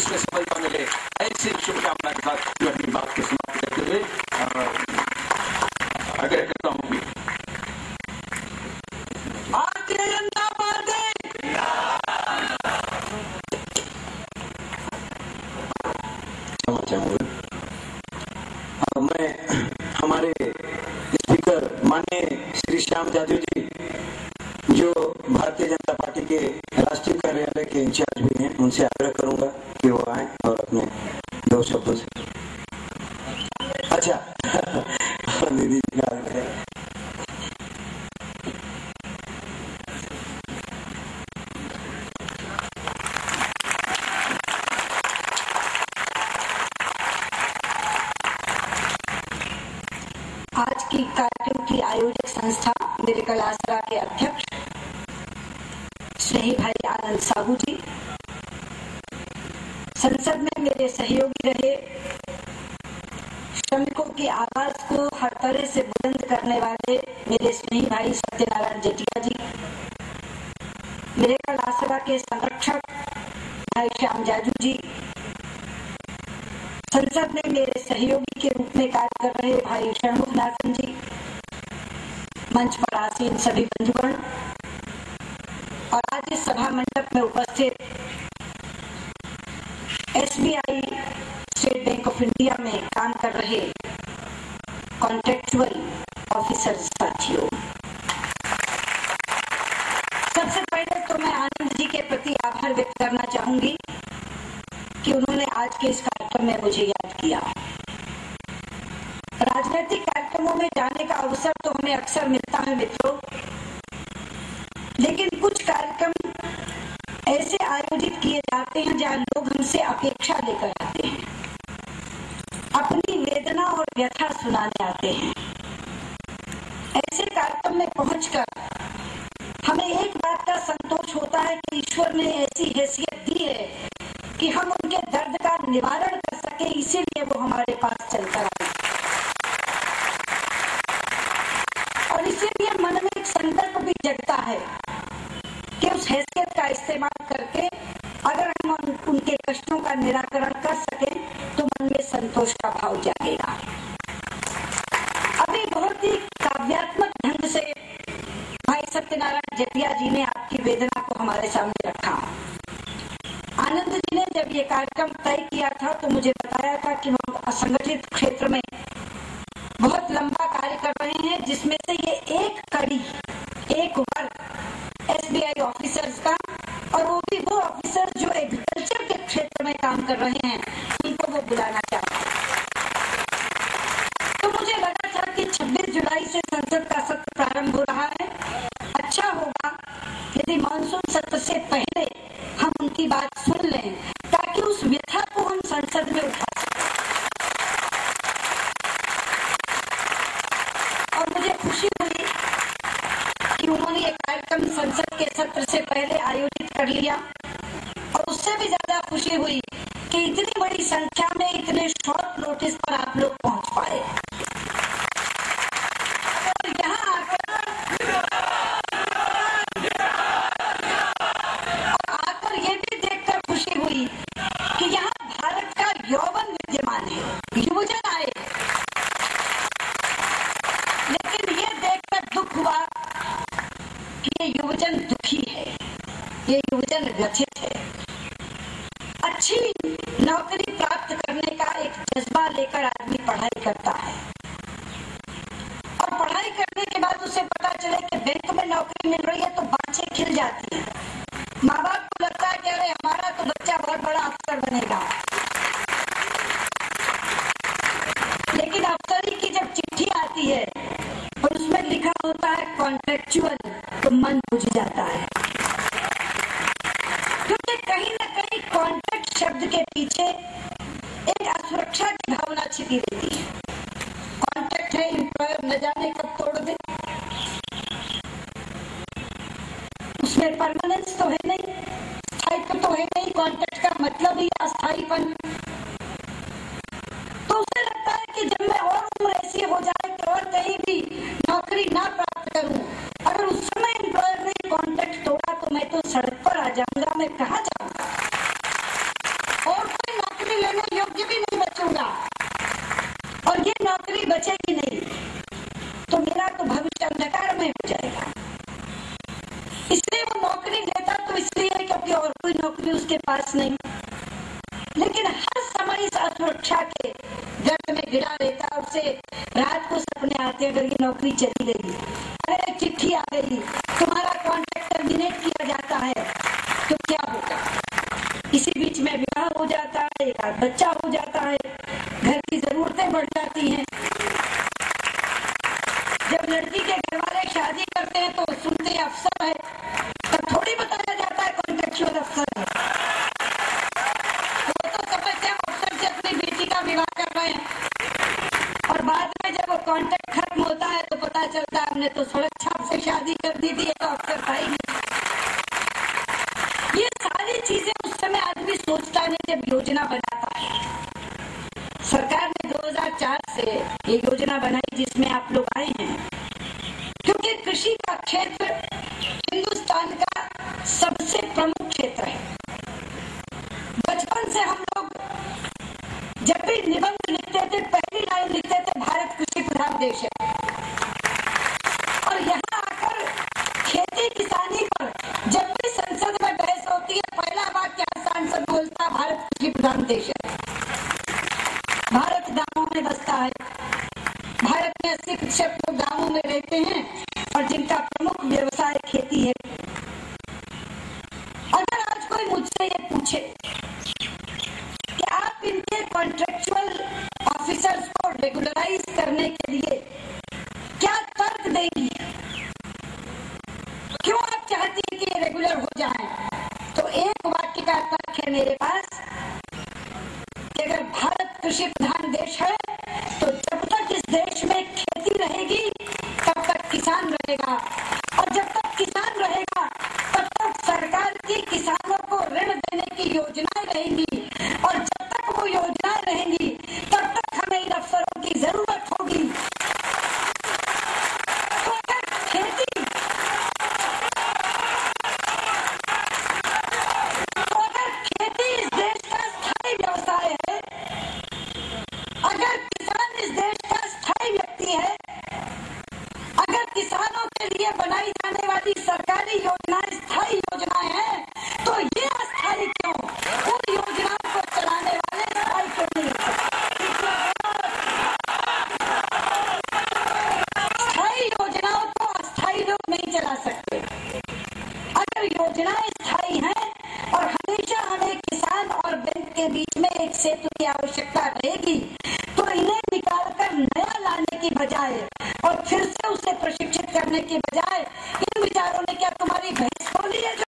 उसमें सफलता मिले, ऐसी शुभकामना के साथ मैं अपनी बात को समाप्त करते हुए आग्रह करता हूँ। मैं हमारे स्पीकर माननीय श्री श्याम जाजू जी, जो भारतीय जनता पार्टी के राष्ट्रीय कार्यालय के इंचार्ज भी हैं, उनसे आग्रह करूंगा कि वो आए और अपने दो शब्दों से। अच्छा दीदी जी का आग्रह है। आज की कार्यक्रम की आयोजक संस्था मेडिकल आसरा के अध्यक्ष स्नेही भाई आनंद साहू जी, संसद में मेरे सहयोगी रहे, श्रमिकों की आवाज को हर तरह से बुलंद करने वाले मेरे स्नेही भाई सत्यनारायण जटिया जी, मेडिकल आसरा के संरक्षक भाई श्याम जाजू जी, संसद में मेरे सहयोगी के रूप में कार्य कर रहे भाई षणमुख नाथन जी, मंच पर आसीन सभी बंधुगण और आज इस सभा मंडप में उपस्थित SBI state bank of India में काम कर रहे कॉन्ट्रेक्चुअल ऑफिसर साथियों, सबसे पहले तो मैं आनंद जी के प्रति आभार व्यक्त करना चाहूंगी कि उन्होंने आज के इस कार्यक्रम में मुझे याद किया। राजनीतिक कार्यक्रमों में जाने का अवसर तो हमें अक्सर मिलता है मित्रों, लेकिन कुछ कार्यक्रम ऐसे आयोजित किए जाते हैं जहां लोग हमसे अपेक्षा लेकर आते हैं, अपनी वेदना और व्यथा सुनाने आते हैं। ऐसे कार्यक्रम में पहुंचकर हमें एक बात का संतोष होता है कि ईश्वर ने ऐसी हैसियत दी है कि हम उनके दर्द का निवारण कर सके, इसीलिए वो हमारे पास चलकर आए। और इसीलिए मन में एक संकल्प भी जगता है कि उस हैसियत का इस्तेमाल करके अगर हम उनके कष्टों का निराकरण कर सकें तो मन में संतोष का भाव जागेगा। अभी बहुत ही काव्यात्मक ढंग से भाई सत्यनारायण जटिया जी ने आपकी वेदना को हमारे सामने रखा। आनंद जी ने जब ये कार्यक्रम तय किया था तो मुझे बताया था कि वो असंगठित क्षेत्र में बहुत लंबा कार्य कर रहे हैं, जिसमें से ये एक कड़ी, एक वर्ग SBI ऑफिसर्स का, और वो भी वो ऑफिसर जो एग्रीकल्चर के क्षेत्र में काम कर रहे हैं, उनको वो बुलाना चाहते हैं। तो मुझे लगा था कि 26 जुलाई से संसद का सत्र प्रारंभ हो रहा है, अच्छा होगा यदि मानसून सत्र से पहले हम उनकी बात सुन लें ताकि उस व्यथा को हम संसद में उठा सकें। और मुझे खुशी हुई कि उन्होंने ये कार्यक्रम संसद के सत्र से पहले आयोजित कर लिया, और उससे भी ज्यादा खुशी हुई कि इतनी बड़ी संख्या में इतने शॉर्ट नोटिस पर आप लोग पहुंच पाए। और यहाँ आकर ये भी देखकर खुशी हुई कि यहाँ भारत का यौवन विद्यमान है, युवजन आए, लेकिन ये देखकर दुख हुआ कि ये युवजन दुखी है, ये युवजन व्यथित है। अच्छी नौकरी प्राप्त करने का एक जज्बा लेकर आदमी पढ़ाई करता है, और पढ़ाई करने के बाद उसे पता चले कि बैंक में नौकरी मिल रही है तो बाँछें खिल जाती है। माँ बाप को लगता है कि अरे हमारा तो बच्चा बहुत बड़ा अफसर बनेगा, लेकिन अफसरी की जब चिट्ठी आती है और उसमें लिखा होता है कॉन्ट्रेक्चुअल, तो मन बुझ जाता है, क्योंकि कहीं ना कहीं कॉन्ट्रैक्ट शब्द के पीछे एक असुरक्षा की भावना छिपी रहती है। कॉन्ट्रैक्ट है, एम्प्लॉयर न जाने कब तोड़ दे, उसमें परमानेंस तो है नहीं, स्थायित्व तो है नहीं, कॉन्ट्रैक्ट का मतलब ही अस्थायीपन। तो उसे लगता है कि जब मैं और उम्र ऐसी हो जाए कि और कहीं भी नौकरी ना प्राप्त करूं, अगर उस समय एम्प्लॉयर ने कॉन्ट्रैक्ट तोड़ा तो मैं तो सड़क पर आ जाऊंगा, मैं कहाँ जाऊंगा, और बचेगी नहीं तो मेरा तो भविष्य अंधकार में हो जाएगा। इसलिए वो नौकरी लेता तो इसलिए क्योंकि और कोई नौकरी उसके पास नहीं, लेकिन हर समय इस असुरक्षा के गर्त में गिरा रहता। उसे रात को सपने आते, अगर ये नौकरी चली गई, अरे चिट्ठी आ गई, तुम्हारा कॉन्ट्रैक्ट टर्मिनेट किया जाता है तो क्या होगा। इसी बीच में विवाह हो जाता है, एक आध बच्चा हो जाता है, घर की जरूरतें बढ़ जाती हैं। जब लड़की के घर वाले शादी करते हैं तो सुनते हैं अफसर है, तब थोड़ी बताया जाता है कॉन्ट्रेक्चुअल अफसर है। वो तो समझते हैं अफसर से अपनी बेटी का विवाह कर रहे हैं, और बाद में जब वो कॉन्ट्रैक्ट खत्म होता है तो पता चलता है हमने तो सड़क छाप से शादी कर दी थी, तो अफसर था ही नहीं। ये सारी चीजें उस समय आदमी सोचता नहीं जब योजना बनाता है। सरकार ने 2004 से ये योजना बनाई जिसमें आप लोग आए हैं, क्योंकि कृषि का क्षेत्र हिंदुस्तान का सबसे प्रमुख क्षेत्र है। बचपन से हम लोग जब भी निबंध लिखते थे, पहली लाइन लिखते थे भारत कृषि प्रधान देश है, और यहाँ आकर खेती किसानी पर जब भी संसद में बहस होती है, पहला वाक्य सांसद बोलता है भारत कृषि प्रधान देश है। भारत गांवों में बसता है, भारत में 80% लोग गांवों में रहते हैं और जिनका प्रमुख व्यवसाय खेती है। अगर आज कोई मुझसे ये पूछे कि आप इनके कॉन्ट्रेक्चुअल ऑफिसर्स को रेगुलराइज करने के लिए क्या तर्क देंगी, क्यों आप चाहती हैं कि ये रेगुलर हो जाए, तो एक वाक्य का तर्क है मेरे पास कि अगर भारत कृषि प्रधान देश है तो जब तक इस देश में खेती रहेगी तब तक किसान रहेगा, और जब तक किसान रहेगा तब तक सरकार की किसानों को ऋण देने की योजनाएं रहेंगी, और जब तक वो योजनाएं रहेंगी तब तक हमें इन अफसरों की जरूरत होगी। तो अगर खेती इस देश का स्थायी व्यवसाय है, अगर किसान इस देश का स्थायी व्यक्ति है, अगर किसानों के लिए बनाई जाने वाली सरकारी योजनाएं स्थायी योजनाएं हैं, तो ये अस्थायी क्यों, उन योजनाओं को चलाने वाले स्थायी क्यों नहीं हो सकते। स्थायी योजनाओं को अस्थायी लोग नहीं चला सकते। अगर योजनाएं स्थायी हैं और हमेशा हमें किसान और बैंक के बीच में एक सेतु की आवश्यकता रहेगी, तो इन्हें निकालकर नया लाने की बजाय और फिर से उसे प्रशिक्षित करने की बजाय इन विचारों ने क्या तुम्हारी भैंस खोली है